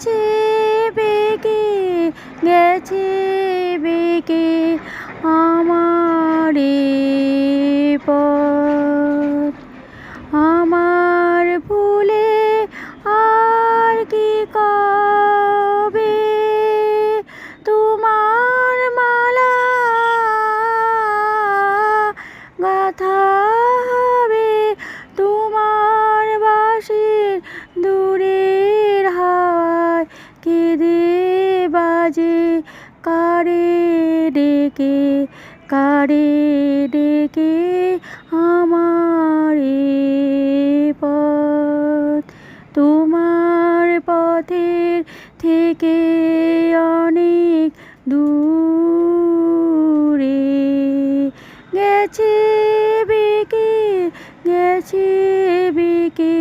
গেছে বেঁকে, গেছে বেঁকে আমার এ পথ। আমার ভুলে আর কি কবে তোমার মালা গাঁথা হবে, তোমার বাঁশির দূরের হাওয়ায় কেঁদে বাজে কারে ডেকে, কারে ডেকে আমার এ পথ। তোমার পথের থেকে অনেক দূরে গেছে বেঁকে, গেছে বেঁকে